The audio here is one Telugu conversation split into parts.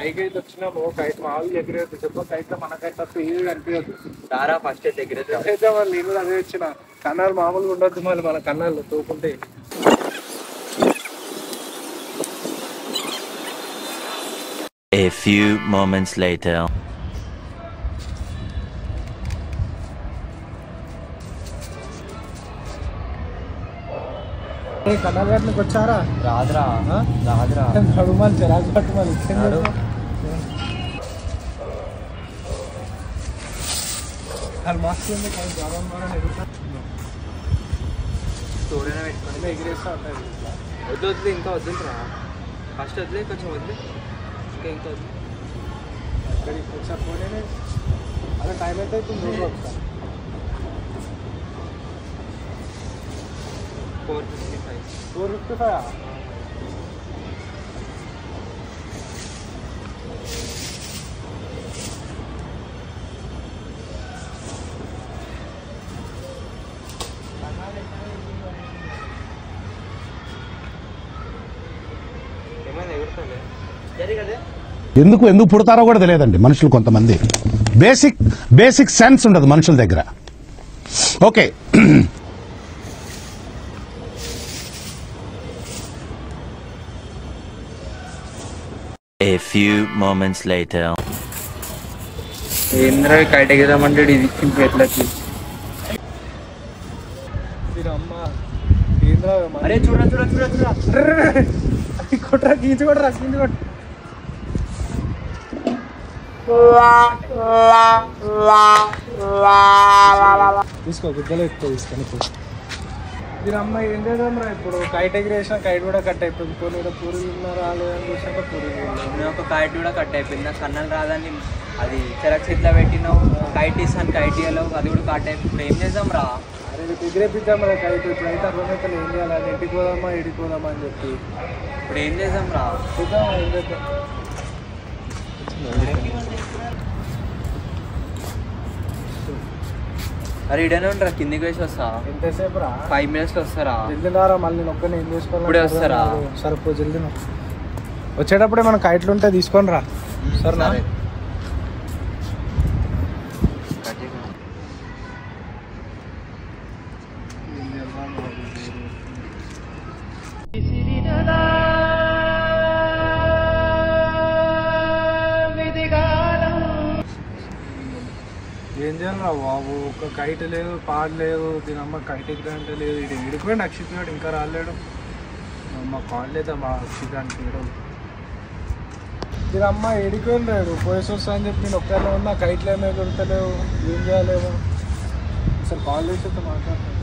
పైకి అయితే వచ్చినాము. కైట్ మామూలుగా ఎగిరేది చెప్ప కైట్ మనకైతే స్పీడ్ అనిపించదు. దారా ఫస్ట్ అయితే ఎగిరేది అయితే మళ్ళీ నేను కూడా అదే వచ్చిన. కన్నాలు మామూలుగా ఉండొద్దు మళ్ళీ మన కన్నాలు తోకుంటే. A few moments later. కన్నాలు గట్లకి వచ్చారా? రాదురా రాదురా నడుమని చిరాకు పట్టు మళ్ళీ ఇచ్చింది. అది మస్తు ఉంది. తోడైనా పెట్టుకొని ఎగిరేస్తా ఉంటాయి. వద్దు వద్దు ఇంకా వద్దురా. ఫస్ట్ వదిలే కొంచెం వదిలే ఇంకా వద్దు. ఒకసారి పోనీ అదే టైం అయితే అవుతుంది. ఒకసారి 455. 455. ఏమైనా ఎగురుతాలే జరిగదే. ఎందుకు పుడతారో కూడా తెలియదండి మనుషులు. కొంతమంది బేసిక్ సెన్స్ ఉండదు మనుషుల దగ్గర. Okay, A few moments later. ఏంద్రా కైట్ ఎగదామంటే ఇది ఎట్లకి. అరే చూడరా చూడరా చూడరా చూడరా కొట్టరా గీంచి కొట్టరా గీంచి కొట్ట. తీసుకో గుద్దలు ఎక్కువ తీసుకొని. దీని అమ్మ ఏం చేద్దాంరా ఇప్పుడు? కైట్ ఎగిరేసిన కైట్ కూడా కట్ అయిపోయింది. కొన్ని పూరీలు రాలేదని చూసాక పూరీలు నేను ఒక కైట్ కూడా కట్ అయిపోయింది. నాకు కన్నాలు రాదని అది చెరక్ చేతిలో పెట్టినావు. కైట్ ఇస్తాను కైట్ ఇవ్వలేవు, అది కూడా కట్ అయిపోయి. ఇప్పుడు ఏం చేద్దాం రా? అరే ఎగిరేపిద్దాం రా కైట్. ఇప్పుడు అయితే అర్థమైతే ఏం చేయాలని, ఇంటికి పోదామా ఇడికి పోదామా అని చెప్పి. ఇప్పుడు ఏం చేద్దాం రా? చూద్దాం ఏం చేద్దాం. అరే ఇడనే ఉండరా, కిందికి వేసి వస్తా. ఎంతసేపు రా? 5 minutes వస్తారా? జల్దీ రారా, మళ్ళీ నేను ఒక్కనే ఏం చేసుకోవాలి. ఇప్పుడే వస్తారా? సరిపో జల్దీ. వచ్చేటప్పుడే మన కైట్లు ఉంటే తీసుకొని రా. సరేనా? ఏం చేయాలరా బాబు? ఒక కైట్ లేదు, పాడు లేదు. దీని అమ్మ కైట్ ఎగ్జాంట్ లేదు. ఇది విడిపోయి నక్షితున్నాడు, ఇంకా రాలేడు. అమ్మ కాల్ లేదా మా అక్షితానికి వేయడం. దీని అమ్మ ఎడిపోయిన లేడు. పోయేసి వస్తా అని చెప్పి నేను ఒక్కనే ఉన్నా. కైట్లు ఏమో దొరకలేవు. ఏం చేయలేము. అసలు కాల్ చేసి మాట్లాడతాను.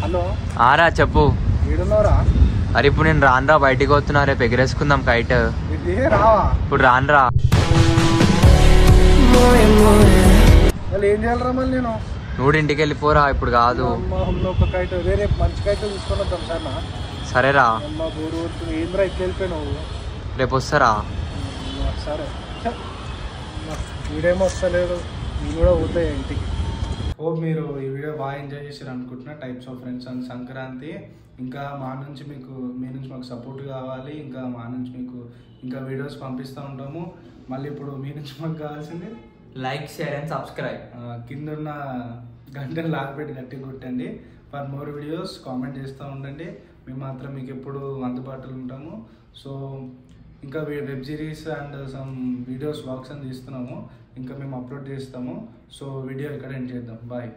హలో ఆరా చెప్పు. ఏడున్నారా? అరే ఇప్పుడు నేను రానురా, బయటికి పోతున్నా. రేపు ఎగరేసుకుందాం కైట్. ఇది రావా? ఇప్పుడు రానురా. మళ్ళీ ఏం చేయాలరా? మళ్ళీ నేను నువ్వు ఇంటికి వెళ్ళిపోరా, ఇప్పుడు కాదు. ఒక కైట్ వేరే మంచి కైట్ తీసుకొని వద్దాం సార్. సరేరా. అమ్మ బోరు కొడుతుంది. ఏంద్రా ఇట్లా వెళ్ళిపోయినావు? రేపు వస్తారా? సరే. వీడేమో వస్తలేదు. నేను కూడా పోతాయి ఇంటికి. హోప్ మీరు ఈ వీడియో బాగా ఎంజాయ్ చేశారు అనుకుంటున్నా. Types of friends and Sankranti. ఇంకా మీ నుంచి మాకు సపోర్ట్ కావాలి. ఇంకా మా నుంచి మీకు ఇంకా వీడియోస్ పంపిస్తూ ఉంటాము. మళ్ళీ ఇప్పుడు మీ నుంచి మాకు కావాల్సింది లైక్, షేర్ అండ్ సబ్స్క్రైబ్. కింద ఉన్న గంటను లాగపెట్టి గట్టిగా కొట్టండి. ఫర్ మోర్ వీడియోస్ కామెంట్ చేస్తూ ఉండండి. మేము మాత్రం మీకు ఎప్పుడు అందుబాటులో ఉంటాము. సో ఇంకా web series and some videos vlogs అని తీస్తున్నాము. ఇంకా మేము అప్లోడ్ చేస్తాము. సో వీడియో ఇక్కడ ఎండ్ చేద్దాం. బాయ్.